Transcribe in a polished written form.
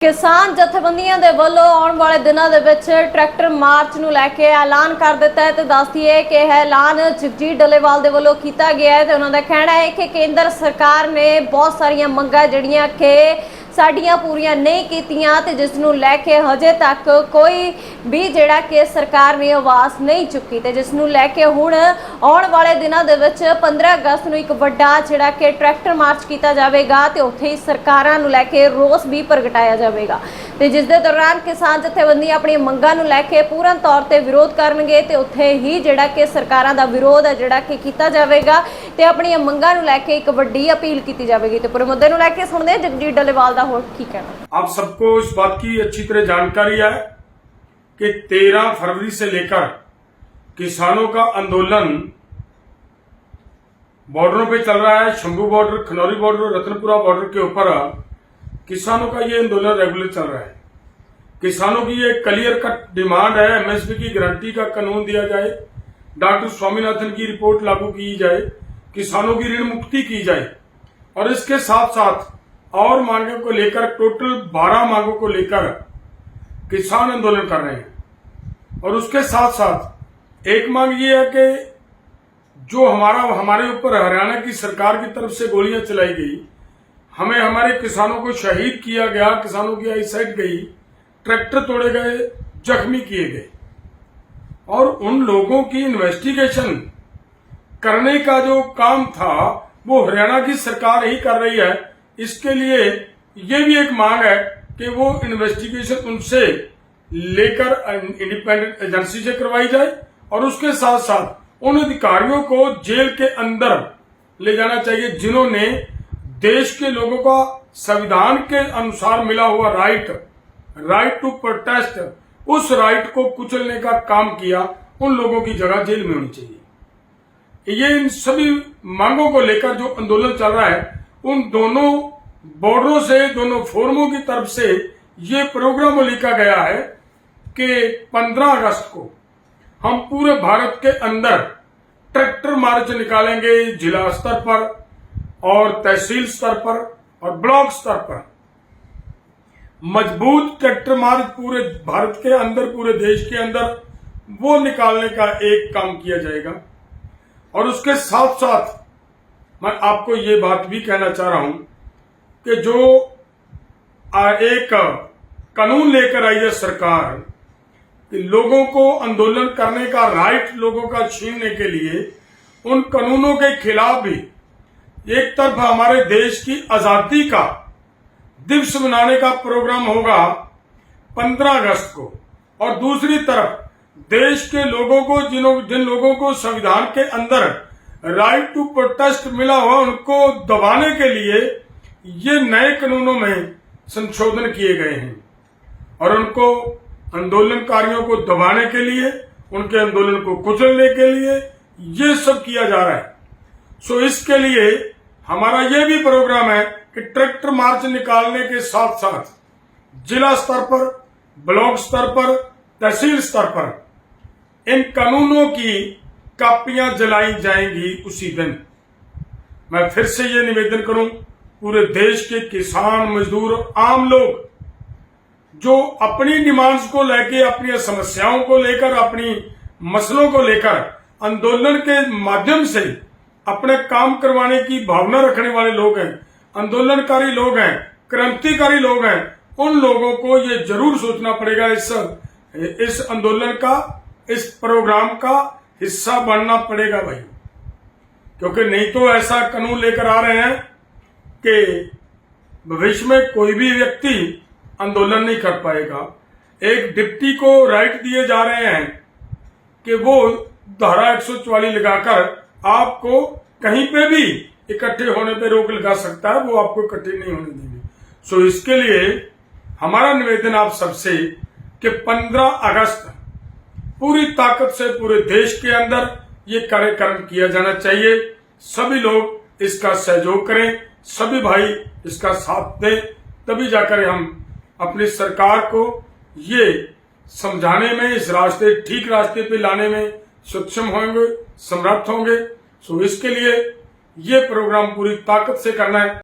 किसान जथेबंदियां दे वल्लों आने वाले दिनों के विच ट्रैक्टर मार्च नूं लैके ऐलान कर दिता है। तो दस दिए कि यह ऐलान जगजीत डल्लेवाल दे वल्लों किया गया है। तो उन्होंने कहना है कि केंद्र सरकार ने बहुत सारिया मंगां जिहड़ियां कि साडियां पूरियां नहीं कीतियां ते जिस नूं लैके हजे तक कोई भी जिहड़ा कि सरकार ने आवाज़ नहीं चुकी ते जिस नूं लैके हुण आउण वाले दिनों दे विच 15 अगस्त नूं एक वड्डा जिहड़ा कि ट्रैक्टर मार्च किया जाएगा ते उत्थे ही सरकारां नूं लैके रोस भी प्रगटाया जाएगा। तो जिस दे दौरान किसान जथेबंदी अपनी मंगां नूं लैके पूर्ण तौर पर विरोध करनगे ते उत्थे ही जिहड़ा कि सरकारां दा विरोध है जिहड़ा कि कीता जाएगा ते अपनी मंगां नूं लैके एक वड्डी अपील की जाएगी। तो पूरे मुद्दे नूं लैके सुणदे जगजीत डल्लेवाल दा होर की कहना। आप सबको इस बात की अच्छी तरह जानकारी है कि 13 फरवरी से लेकर किसानों का आंदोलन बॉर्डरों पे चल रहा है। Shambhu border, Khanauri border, Ratanpura border के ऊपर किसानों का ये आंदोलन रेगुलर चल रहा है। किसानों की ये क्लियर कट डिमांड है, एमएसपी की गारंटी का कानून दिया जाए, डॉक्टर स्वामीनाथन की रिपोर्ट लागू की जाए, किसानों की ऋण मुक्ति की जाए और इसके साथ साथ और मांगों को लेकर टोटल 12 मांगों को लेकर किसान आंदोलन कर रहे हैं। और उसके साथ साथ एक मांग ये है कि जो हमारे ऊपर हरियाणा की सरकार की तरफ से गोलियां चलाई गई, हमें हमारे किसानों को शहीद किया गया, किसानों की आईसाइट गई, ट्रैक्टर तोड़े गए, जख्मी किए गए और उन लोगों की इन्वेस्टिगेशन करने का जो काम था वो हरियाणा की सरकार ही कर रही है। इसके लिए ये भी एक मांग है कि वो इन्वेस्टिगेशन उनसे लेकर इंडिपेंडेंट एजेंसी से करवाई जाए और उसके साथ साथ उन अधिकारियों को जेल के अंदर ले जाना चाहिए जिन्होंने देश के लोगों का संविधान के अनुसार मिला हुआ राइट टू प्रोटेस्ट, उस राइट को कुचलने का काम किया। उन लोगों की जगह जेल में होनी चाहिए। ये इन सभी मांगों को लेकर जो आंदोलन चल रहा है, उन दोनों बॉर्डरों से, दोनों फोरमों की तरफ से ये प्रोग्राम लिखा गया है कि 15 अगस्त को हम पूरे भारत के अंदर ट्रैक्टर मार्च निकालेंगे, जिला स्तर पर और तहसील स्तर पर और ब्लॉक स्तर पर। मजबूत ट्रैक्टर मार्च पूरे भारत के अंदर, पूरे देश के अंदर वो निकालने का एक काम किया जाएगा। और उसके साथ साथ मैं आपको ये बात भी कहना चाह रहा हूं कि जो एक कानून लेकर आई है सरकार कि लोगों को आंदोलन करने का राइट लोगों का छीनने के लिए, उन कानूनों के खिलाफ भी एक तरफ हमारे देश की आजादी का दिवस मनाने का प्रोग्राम होगा 15 अगस्त को और दूसरी तरफ देश के लोगों को जिन लोगों को संविधान के अंदर राइट टू प्रोटेस्ट मिला हुआ, उनको दबाने के लिए ये नए कानूनों में संशोधन किए गए हैं और उनको आंदोलनकारियों को दबाने के लिए, उनके आंदोलन को कुचलने के लिए ये सब किया जा रहा है। सो इसके लिए हमारा ये भी प्रोग्राम है कि ट्रैक्टर मार्च निकालने के साथ साथ जिला स्तर पर, ब्लॉक स्तर पर, तहसील स्तर पर इन कानूनों की कापियां जलाई जाएंगी उसी दिन। मैं फिर से ये निवेदन करूं, पूरे देश के किसान, मजदूर, आम लोग जो अपनी डिमांड्स को लेकर, अपनी समस्याओं को लेकर, अपनी मसलों को लेकर आंदोलन के माध्यम से अपने काम करवाने की भावना रखने वाले लोग हैं, आंदोलनकारी लोग हैं, क्रांतिकारी लोग हैं, उन लोगों को ये जरूर सोचना पड़ेगा, इस आंदोलन का, इस प्रोग्राम का हिस्सा बनना पड़ेगा भाई। क्योंकि नहीं तो ऐसा कानून लेकर आ रहे हैं कि भविष्य में कोई भी व्यक्ति आंदोलन नहीं कर पाएगा। एक डिप्टी को राइट दिए जा रहे हैं कि वो धारा 144 लगाकर आपको कहीं पे भी इकट्ठे होने पे रोक लगा सकता है, वो आपको इकट्ठे नहीं होने देंगे। सो इसके लिए हमारा निवेदन आप सबसे कि 15 अगस्त पूरी ताकत से पूरे देश के अंदर ये कार्यक्रम किया जाना चाहिए। सभी लोग इसका सहयोग करें, सभी भाई इसका साथ दें, तभी जाकर हम अपनी सरकार को ये समझाने में, इस ठीक रास्ते पे लाने में सक्षम होंगे, समर्थ होंगे। सो इसके लिए ये प्रोग्राम पूरी ताकत से करना है।